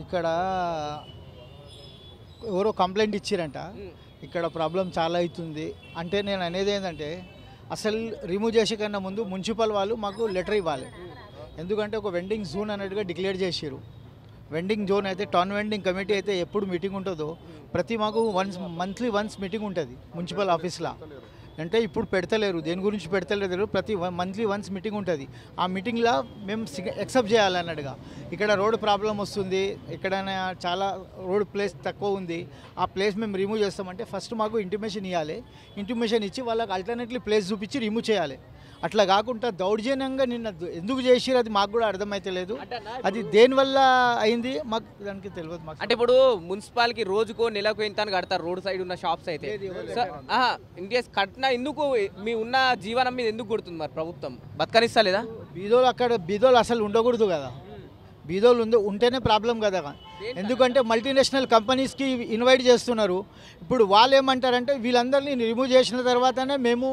ఇక్కడ ఎవరో కంప్లైంట్ ఇచ్చారంట. ఇక్కడ ప్రాబ్లం చాలా అవుతుంది అంటే నేను అనేది ఏంటంటే అసలు రిమూవ్ చేసే కన్నా ముందు మున్సిపల్ వాళ్ళు మాకు లెటర్ ఇవ్వాలి. ఎందుకంటే ఒక వెండింగ్ జోన్ అన్నట్టుగా డిక్లేర్ చేసారు. వెండింగ్ జోన్ అయితే టౌన్ వెండింగ్ కమిటీ అయితే ఎప్పుడు మీటింగ్ ఉంటుందో మాకు మంత్లీ వన్స్ మీటింగ్ ఉంటుంది మున్సిపల్ ఆఫీస్లో. అంటే ఇప్పుడు పెడతలేరు, దేని గురించి పెడతలేరు, మంత్లీ వన్స్ మీటింగ్ ఉంటుంది. ఆ మీటింగ్లో మేము ఎక్సెప్ట్ చేయాలన్నట్టుగా. ఇక్కడ రోడ్ ప్రాబ్లం వస్తుంది, ఎక్కడైనా చాలా రోడ్ ప్లేస్ తక్కువ ఉంది, ఆ ప్లేస్ మేము రిమూవ్ చేస్తామంటే ఫస్ట్ మాకు ఇంటిమేషన్ ఇవ్వాలి. ఇంటిమేషన్ ఇచ్చి వాళ్ళకి ఆల్టర్నేట్లీ ప్లేస్ చూపించి రిమూవ్ చేయాలి. అట్లా కాకుండా దౌర్జన్యంగా నిన్న ఎందుకు చేసిరు అది మాకు కూడా అర్థమైతే లేదు. అది దేనివల్ల అయింది మాకు దానికి తెలియదు. మాకు అంటే ఇప్పుడు మున్సిపాలిటీకి రోజుకో నెలకు ఎంత కడతారు రోడ్ సైడ్ ఉన్న షాప్స్ అయితే. ఇంకేస్ కట్టినా ఎందుకు మీ ఉన్న జీవనం మీద ఎందుకు కొడుతుంది మరి ప్రభుత్వం? బతకనిస్తా లేదా? బీదోలు అక్కడ బీదోలు అసలు ఉండకూడదు కదా. బీదోలు ఉంటేనే ప్రాబ్లం కదా. ఎందుకంటే మల్టీనేషనల్ కంపెనీస్కి ఇన్వైట్ చేస్తున్నారు. ఇప్పుడు వాళ్ళు ఏమంటారంటే వీళ్ళందరినీ రిమూవ్ చేసిన తర్వాతనే మేము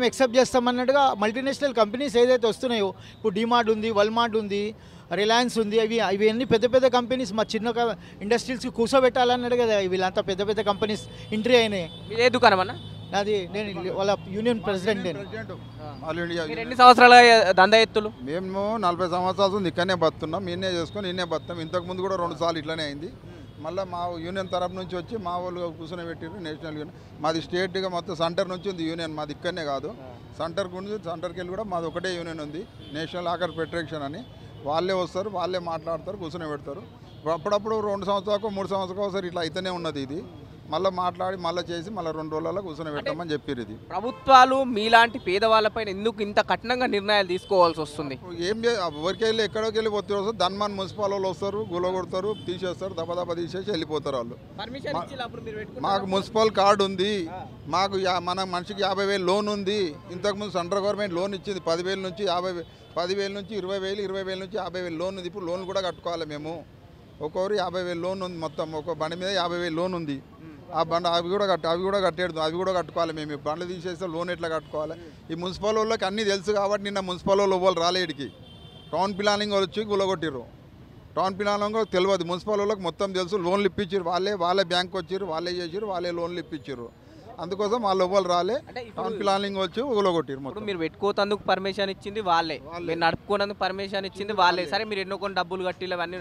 ఎక్సెప్ట్ చేస్తామన్నట్టుగా మల్టీనేషనల్ కంపెనీస్ ఏదైతే వస్తున్నాయో, ఇప్పుడు డిమార్ట్ ఉంది, వల్మార్ట్ ఉంది, రిలయన్స్ ఉంది, ఇవన్నీ పెద్ద పెద్ద కంపెనీస్ మా చిన్న ఇండస్ట్రీస్కి కూర్చోబెట్టాలన్నాడు కదా. వీళ్ళంతా పెద్ద పెద్ద కంపెనీస్ ఎంట్రీ అయినాయి. ఏ దుకాణం అన్న? అది నేను వాళ్ళ యూనియన్ ప్రెసిడెంట్. నేను ఎన్ని సంవత్సరాల దందా ఎత్తులు? మేము 40 సంవత్సరాలు ఇక్కడనే బతున్నాం, ఈయనే చేసుకొని ఈయనే బతాం. ఇంతకుముందు కూడా 2 సార్లు ఇట్లనే అయింది. మళ్ళీ మా యూనియన్ తరఫు నుంచి వచ్చి మా వాళ్ళు కూర్చొని పెట్టారు. నేషనల్ యూనియన్ మాది స్టేట్గా మొత్తం సెంటర్ నుంచి ఉంది యూనియన్, మాది ఇక్కడనే కాదు సెంటర్కి ఉంది. సెంటర్కి వెళ్ళి కూడా మాది ఒకటే యూనియన్ ఉంది, నేషనల్ ఆకర్ ఫెడరేషన్ అని. వాళ్ళే వస్తారు, వాళ్ళే మాట్లాడతారు, కూర్చొని పెడతారు. అప్పుడప్పుడు 2 సంవత్సరాలకు 3 సంవత్సరాలకు ఒకసారి ఇట్లా అయితేనే ఉన్నది. ఇది మళ్ళీ మాట్లాడి మళ్ళీ చేసి మళ్ళీ 2 రోజులలో కూర్చొని పెట్టామని చెప్పారు. ఇది ప్రభుత్వాలు మీలాంటి పేదవాళ్ళపైన ఎందుకు ఇంత కఠినంగా నిర్ణయాలు తీసుకోవాల్సి వస్తుంది? ఏం ఎవరికి వెళ్ళి ఎక్కడికి వెళ్ళి ఒత్తిడి వస్తారు. ధన్మాన్ మున్సిపల్ వాళ్ళు వస్తారు, గులగొడతారు, తీసేస్తారు, దబదబ తీసేసి వెళ్ళిపోతారు వాళ్ళు. మాకు మున్సిపల్ కార్డు ఉంది, మాకు మన మనిషికి 50,000 లోన్ ఉంది. ఇంతకుముందు సెంట్రల్ గవర్నమెంట్ లోన్ ఇచ్చింది 10,000 నుంచి 50,000, 10,000 నుంచి 20,000, 20,000 నుంచి 50,000 లోన్ ఉంది. ఇప్పుడు లోన్ కూడా కట్టుకోవాలి మేము. ఒక్కొక్కరు 50,000 లోన్ ఉంది, మొత్తం ఒక బండి మీద 50,000 లోన్ ఉంది. ఆ బండి అవి కూడా కట్టుకోవాలి మేము. బండ్లు తీసేస్తే లోన్ ఎట్లా కట్టుకోవాలి? ఈ మున్సిపల్ వాళ్ళకి అన్నీ తెలుసు కాబట్టి నిన్న మున్సిపల్ వాళ్ళు వాళ్ళు రాలేడికి టౌన్ ప్లానింగ్ వాళ్ళు వచ్చి గులగొట్టిరు. టౌన్ ప్లానింగ్ తెలియదు, మున్సిపల్ వాళ్ళకి మొత్తం తెలుసు. లోన్లు ఇప్పించారు వాళ్ళే బ్యాంక్ వచ్చారు, వాళ్ళే చేసారు, వాళ్ళే లోన్లు ఇప్పించారు. అందుకోసం వాళ్ళు ఎవ్వరు రాలే, టౌన్ ప్లానింగ్ వచ్చి గులగొట్టిరు. మీరు పెట్టుకోతందుకు పర్మిషన్ ఇచ్చింది వాళ్ళే, మీరు నడుపుకోనందుకు పర్మిషన్ ఇచ్చింది వాళ్ళే. సరే మీరు ఎన్నో కొన్ని డబ్బులు కట్టిలు అవన్నీ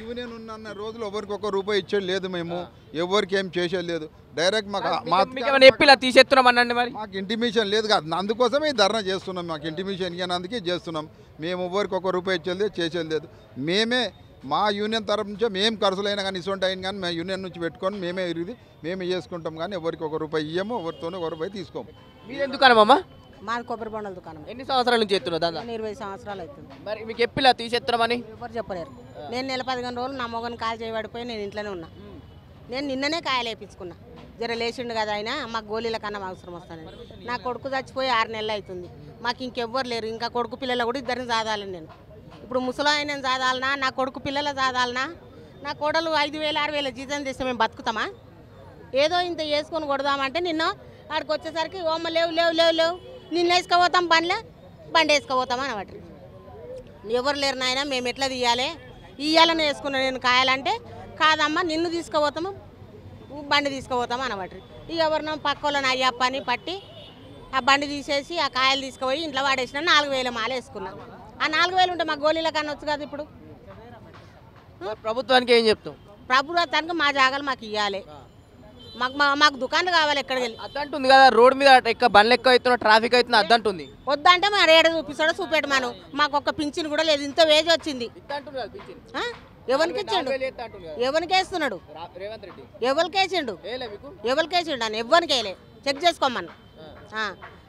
యూనియన్ ఉన్న రోజులు ఎవరికి ₹1 ఇచ్చేది లేదు. మేము ఎవరికి ఏం చేసేది లేదు. డైరెక్ట్ మాకు ఎప్పిలా తీసేస్తున్నాం అనండి. మరి మాకు ఇంటిమేషన్ లేదు కదా, అందుకోసమే ధర్నా చేస్తున్నాం. మాకు ఇంటిమేషన్ ఇవ్వనందుకే చేస్తున్నాం. మేము ఎవరికి ₹1 ఇచ్చేది లేదు, చేసేది లేదు. మేమే మా యూనియన్ తరఫు నుంచో మేము ఖర్చులైనా కానీ ఇటువంటి అయిన కానీ మా యూనియన్ నుంచి పెట్టుకొని మేమే చేసుకుంటాం. కానీ ఎవరికి ₹1 ఇయ్యము, ఎవరితోనూ ₹1 తీసుకోము. మీరు దుకాణమమ్మా? మాది కొబ్బరి బొండల దుకాణం. ఎన్ని సంవత్సరాల నుంచి ఎత్తున్నా దాదా? 20 సంవత్సరాలు అవుతుంది. మరి మీకు ఎప్పిలా తీసేస్తున్నామని ఎవరు చెప్పలేరు. నేను నెల 15 రోజులు నా మొగని కాలు చేయబడిపోయి నేను ఇంట్లోనే ఉన్నా. నేను నిన్ననే కాయలు వేయించుకున్నా. జర లేచిండు కదా ఆయన, మాకు గోళీల కన్నా అవసరం వస్తాను. నా కొడుకు చచ్చిపోయి 6 నెలలు అవుతుంది. మాకు ఇంకెవ్వరు లేరు. ఇంకా కొడుకు పిల్లలు కూడా 2 సాదాలని నేను. ఇప్పుడు ముసలాయన సాదాలనా, నా కొడుకు పిల్లల సాదాలనా? నా కోడలు 5,000 6,000 జీతం చేస్తే మేము బతుకుతామా? ఏదో ఇంత వేసుకొని కొడదామంటే నిన్న ఆడికి వచ్చేసరికి ఓమ్మ లేవు లేవు లేవు లేవు నిన్న వేసుకుపోతాం బండి వేసుకుపోతాం అనబట్టి. ఎవరు లేరు నాయన, మేము ఎట్లా తీయాలి? ఇయ్యాలని వేసుకున్నా నేను కాయాలంటే కాదమ్మా నిన్ను తీసుకుపోతాము, బండి తీసుకుపోతాము అనబట్టి. ఇక ఎవరినో పక్క వాళ్ళని అయ్యప్ప అని పట్టి ఆ బండి తీసేసి ఆ కాయలు తీసుకుపోయి ఇంట్లో వాడేసిన 4,000 మాల వేసుకున్నా. ఆ 4,000 ఉంటే మా గోళీల కన్నా వచ్చు కదా. ఇప్పుడు ప్రభుత్వానికి ఏం చెప్తాం? ప్రభుత్వానికి మా జాగాలు మాకు ఇవ్వాలి. మాకు దుకాణాలు కావాలి. ఎక్కడికి వెళ్ళి అద్దంటుంది కదా, రోడ్ మీద బండ్లు ఎక్కువ అవుతున్నా, ట్రాఫిక్ అవుతున్నా అద్దంటుంది. వద్దంటే మా రేటు చూపిస్తాడో చూపెట్టమాను. మాకు ఒక్క పింఛన్ కూడా లేదు. ఇంత వేజ్ వచ్చింది. ఎవరికి ఇచ్చిండు? ఎవరికి వేస్తున్నాడు? ఎవరికి వేసిండు? అని ఎవరికి వేయలే. చెక్ చేసుకోమన్నా.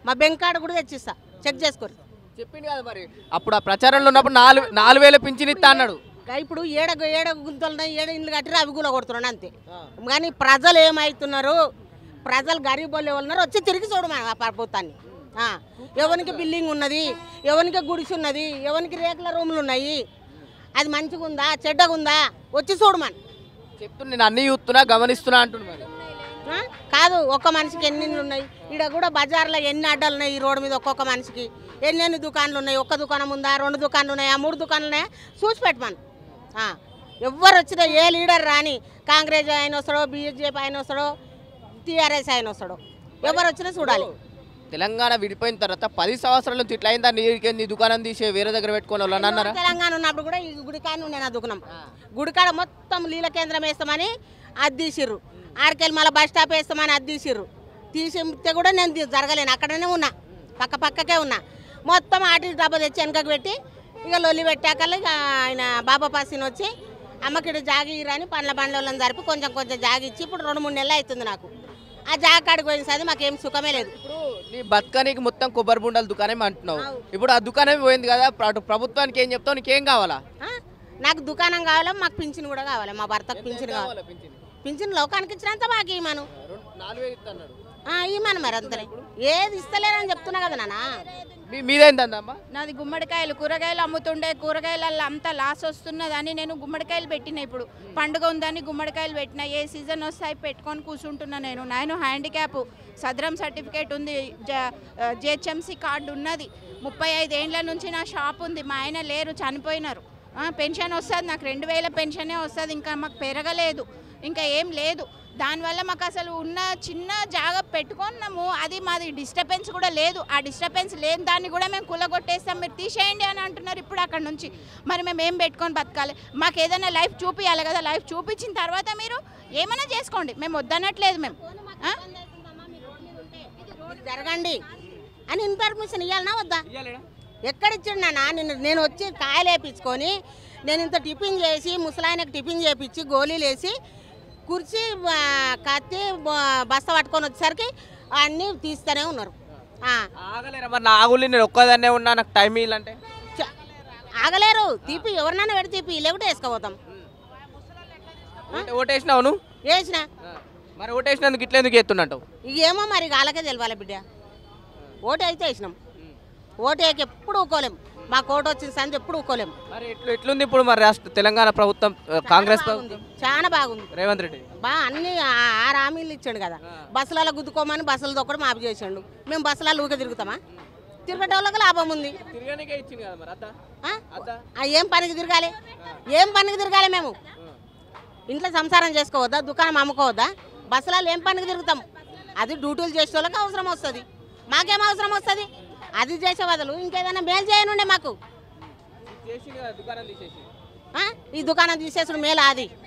మా బెంక్ కార్డు కూడా తెచ్చిస్తా, చెక్ చేసుకోరు. చెప్పింది కదా మరి అప్పుడు ఆ ప్రచారంలో ఉన్నప్పుడు 4,000 పింఛన్ ఇస్తా అన్నాడు. ఇప్పుడు ఏడ గుంతలున్నాయి, 7 ఇల్లు కట్టిరు, అవి కూడా కొడుతున్నాడు అంతే. కానీ ప్రజలు ఏమవుతున్నారు? ప్రజలు గరీబ్ వాళ్ళు ఉన్నారు, వచ్చి తిరిగి చూడమా ఆ ప్రభుత్వాన్ని. ఎవరికి బిల్డింగ్ ఉన్నది, ఎవరికి గుడిసి ఉన్నది, ఎవరికి రేకుల రూములు ఉన్నాయి, అది మంచిగా ఉందా చెడ్డగా ఉందా వచ్చి చూడమని చెప్తున్నా. నేను అన్ని చూస్తున్నా గమనిస్తున్నా అంటున్నా. కాదు, ఒక్క మనిషికి ఎన్ని ఉన్నాయి? ఇక్కడ కూడా బజార్లో ఎన్ని అడ్డాలు ఉన్నాయి ఈ రోడ్డు మీద? ఒక్కొక్క మనిషికి ఎన్ని దుకాణాలు ఉన్నాయి? ఒక్క దుకాణం ఉందా, 2 దుకాణాలు ఉన్నాయా, 3 దుకాణాలు ఉన్నాయా? చూసి పెట్టమని. ఎవ్వరు వచ్చినా ఏ లీడర్ రాని, కాంగ్రెస్ ఆయన వస్తాడో, బీజేపీ ఆయన వస్తాడో, టీఆర్ఎస్ ఆయన వస్తాడో, ఎవరు వచ్చినా చూడాలి. తెలంగాణ విడిపోయిన తర్వాత 10 సంవత్సరాల నుంచి ఇట్లా అయిందా? నీ దుకాణం తీసి వేరే దగ్గర పెట్టుకోవాలి వాళ్ళని అన్నారా? తెలంగాణ ఉన్నప్పుడు కూడా ఈ గుడికాడ ఉండే నా దుకాణం, గుడికాడ మొత్తం లీల కేంద్రం వేస్తామని అద్దీసిర్రు, ఆడికెళ్ళి మళ్ళీ బస్ స్టాప్ వేస్తామని అద్దీసిర్రు. తీసితే కూడా నేను జరగలేను, అక్కడనే ఉన్నా, పక్కకే ఉన్నా. మొత్తం ఆటి డబ్బా తెచ్చి వెనకకు పెట్టి ఇక లొల్లి పెట్టాకల్లా ఇక ఆయన బాబా పాసిని వచ్చి అమ్మకిడ జాగి ఇరని పండ్ల బండ్లను జరిపి కొంచెం జాగి ఇచ్చి ఇప్పుడు 2-3 నెలలు అవుతుంది నాకు. ఆ జాగ కాడికి పోయిన సది మాకేం సుఖమే లేదు. ఇప్పుడు నీ బతకనికి మొత్తం కొబ్బరి బుండాల దుకాణం అంటున్నావు, ఇప్పుడు ఆ దుకాణం పోయింది కదా, అటు ప్రభుత్వానికి ఏం చెప్తావు? నీకేం కావాలా? నాకు దుకాణం కావాలి, మాకు పింఛన్ కూడా కావాలి, మా భర్తకు పింఛన్ కావాలి. పింఛన్ లోకానికి ఇచ్చినంత మాకు ఇమ్మను, ఇమ్మను మరి అంతనే. ఏది ఇస్తలేరని చెప్తున్నా కదా నాన్న. మీదేందమ్మా? నాది గుమ్మడికాయలు, కూరగాయలు అమ్ముతుండే, కూరగాయలలో అంతా లాస్ వస్తున్నదని నేను గుమ్మడికాయలు పెట్టిన. ఇప్పుడు పండుగ ఉందని గుమ్మడికాయలు పెట్టిన. ఏ సీజన్ వస్తాయి పెట్టుకొని కూర్చుంటున్నా. నేను హ్యాండిక్యాప్, సదరం సర్టిఫికేట్ ఉంది, జిహెచ్ఎంసీ కార్డు ఉన్నది. 35 ఏండ్ల నుంచి నా షాప్ ఉంది. మా ఆయన లేరు, చనిపోయినారు. పెన్షన్ వస్తుంది నాకు, 2000 పెన్షనే వస్తుంది. ఇంకా మాకు పెరగలేదు, ఇంకా ఏం లేదు. దానివల్ల మాకు అసలు ఉన్న చిన్న జాగా పెట్టుకున్నాము, అది మాది డిస్టర్బెన్స్ కూడా లేదు. ఆ డిస్టర్బెన్స్ లేని దాన్ని కూడా మేము కూలగొట్టేస్తాం, మీరు తీసేయండి అని అంటున్నారు ఇప్పుడు అక్కడ నుంచి. మరి మేము ఏం పెట్టుకొని బతకాలి? మాకు ఏదైనా లైఫ్ చూపించాలి కదా, లైఫ్ చూపించిన తర్వాత మీరు ఏమైనా చేసుకోండి, మేము వద్దనట్లేదు. మేము జరగండి అని ఇన్ఫర్మేషన్ ఇవ్వాలన్నా వద్దా? ఎక్కడిచ్చిండు నాన్న? నేను వచ్చి కాయలు వేపించుకొని నేను ఇంత టిఫిన్ చేసి ముసలాయనకు టిఫిన్ చేపించి గోళీలు వేసి కుర్చీ కత్తి బస్తా పట్టుకొని వచ్చేసరికి అన్నీ తీస్తూనే ఉన్నారు. ఆగులి నేను ఒక్కదాన్నే ఉన్నా, నాకు టైం ఇల్లంటే ఆగలేరు. తీపి ఎవరినైనా పెడితే తీపి లేకుంటే వేసుకోపోతాం. ఓటేసినావు నువ్వు? వేసిన. మరి ఓటేసినందుకు ఇట్లా ఎందుకు ఎత్తున్నట్టు? ఏమో మరి వాళ్ళకే తెలియాలి బిడ్డ. ఓటు అయితే వేసినాం, ఓటు వేయక ఎప్పుడు ఊకోలేము. మాకు ఓటు వచ్చిన సంది ఎప్పుడు ఊకోలేము. మరి ఎట్లుంది ఇప్పుడు మరి రాష్ట్ర తెలంగాణ ప్రభుత్వం, కాంగ్రెస్ ప్రభుత్వం? చాలా బాగుంది. రేవంత్ రెడ్డి అన్ని 6 హామీలు ఇచ్చాడు కదా. బస్సులలో గుద్దుకోమని బస్సులు దొక్కడం మాపు చేసాడు. మేము బస్సులలో ఊకే తిరుగుతామా? తిరగటోళ్ళకి లాభం ఉంది. ఏం పనికి తిరగాలి? ఏం పనికి తిరగాలి? మేము ఇంట్లో సంసారం చేసుకోవద్దా? దుకాణం అమ్ముకోవద్దా? బస్సులలో ఏం పనికి తిరుగుతాం? అది డ్యూటీలు చేసే వాళ్ళకి అవసరం వస్తుంది, మాకేం అవసరం వస్తుంది? అది చేసే బదులు ఇంకేదైనా మేలు చేయనుండే మాకు. ఈ దుకాణం తీసేసుడు మేలు. అది